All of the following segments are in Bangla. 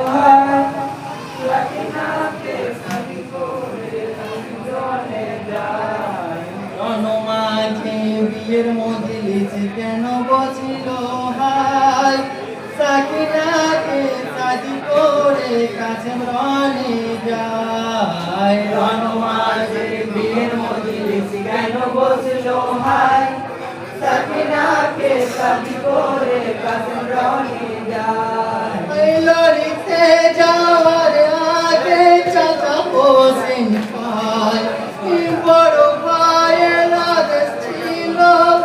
হায় সাকিনাকে শাদি করে চলে যায়। রণমাঝে বিয়ের মজলিস কেন বসিল হায়, সাকিনাকে শাদি করে কাসেম রনে যায়। রণমাঝে বিয়ের মজলিস কেন বসল হায়, সাকিনাকে শাদি করে কাসেম রনে যায়। লড়িতে যাওয়ার আগে চাচা হোসেন পায়, বড় ভাইয়ের আদেশ ছিল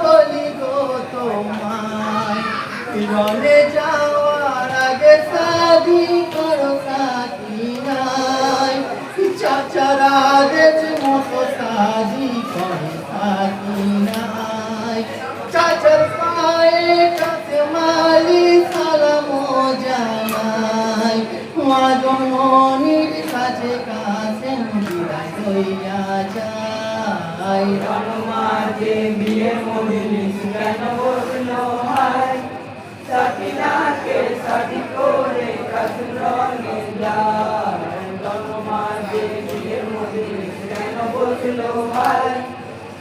বলি গো তোমায়। রনে যাওয়ার আগে শাদি করো সাকিনায়, চাচার আদেশ মতো শাদি করে সাকিনায়। চাচার পায়ে কাসেম আলী সালাম জানাই, মা জননীর কাছে কাসেম বিদায় হইয়া যায়। রণমাঝে বিয়ের মজলিস কেন বসল হায়, সাকিনাকে শাদি করে কাসেম রনে যায়। রণমাঝে বিয়ের মজলিস কেন বসল হায়,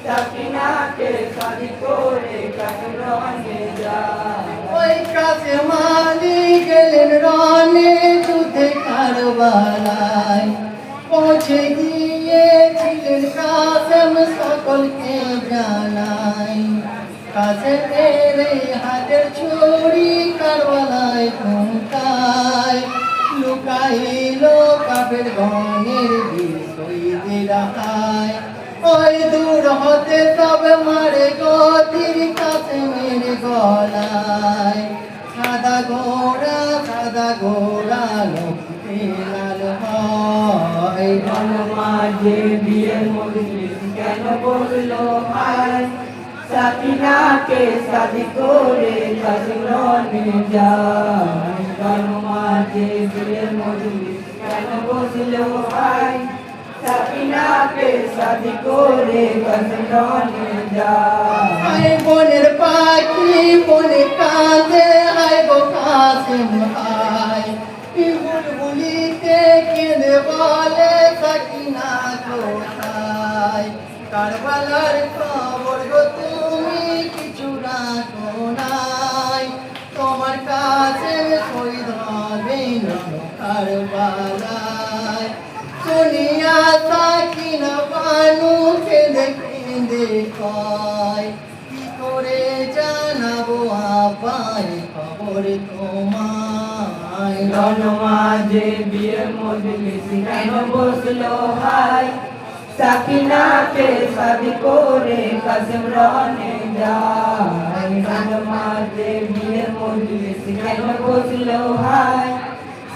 সাকিনাকে শাদি করে কাসেম রনে যায়। ওই কাসেম আলী গেলেন রনে যুদ্ধে কারবালায়, পৌঁছে গিয়েছিলেন কাসেম সকলকে জানাই। কাসেমের এই হাতের ছুরি কারবালায় ঠুনকায়, লুকাইল কাফের গণের বীর শহীদের হায়। ওই দূর হতে সব মারে গতির কাসেমের গলায়, সাদা ঘোড়া লক্ষ্মী লাল হয়। রণমাঝে বিয়ের মজলিস কেন বসল হায়, সাকিনাকে শাদি করে কাসেম রনে যায়। রণমাঝে বিয়ের মজলিস কেন বসল হায়, সাকিনাকে শাদি করে কাসেম রনে যায়। আয় বনের পাখি বনে কাঁদে, আয় গো কাসেম আয়। বুলবুলিতে কেঁদে বলে সাকিনা কোথায়। কারবালার খবর গো তুমি কিছু রাখো নাই, তোমার কাসেম শহীদ হবে কারবালায়। শুনিয়া সাকিনা বানু কেঁদে কেঁদে কয়, কি করে জানাবো আপার খবর তোমায়। রণমাঝে বিয়ের মজলিস কেন বসল হায়, সাকিনাকে শাদি করে কাসেম রনে যায়। রণমাঝে বিয়ের মজলিস কেন বসল হায়,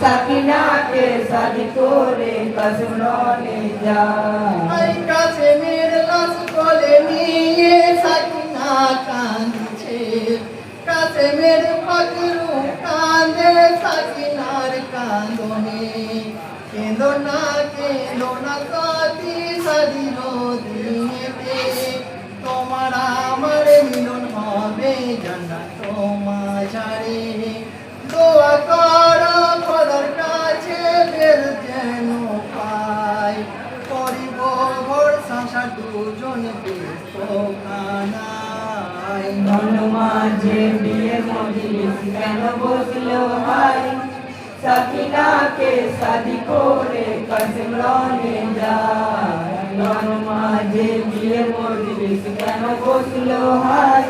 সাকিনাকে শাদি করে কাসেম রনে যায়। কাসেমের লাশ কোলে নিয়ে সাকিনা কাঁদছে, কাসেমের ফকরু কাঁদে সাকিনার কাঁদনে। কেঁদো না সাথী শাদির দিনেতে, তোমার আমার মিলন হবে জান্নাত মাঝারে। দোয়া করো খোদার কাছে বের যেন পাই, করিব ভোর সংসার দুজন খানায়। রণমাঝে বিয়ের মজলিস কেন বসল হায়, সাকিনাকে শাদি করে কাসেম রনে যায়। রণমাঝে বিয়ের মজলিস কেন বসল হায়,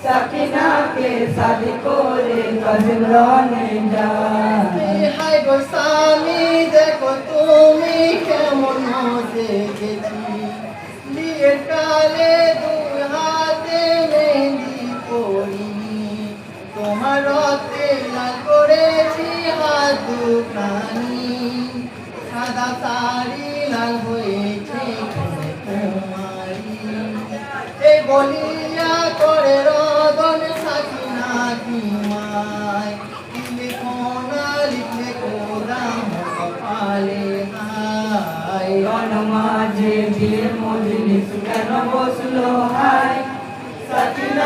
সাকিনাকে শাদি করে কাসেম রনে যায়। হাই গো স্বামী দেখো তুমি কেমন দেখেছি, বিয়ের কালে দুই হাতে মেহেন্দি পরিনি, তোমার রক্তে লাল করেছি হাত দুখানি, সাদা শাড়ি লাল হয়েছে তোমারি। এই বলিয়া করে রদন সাকিনা কি মায়, লিখলে কোদাম কপালে হায়। রণমাঝে বিয়ের মজলিস কেন বসল হায়, সাকিনা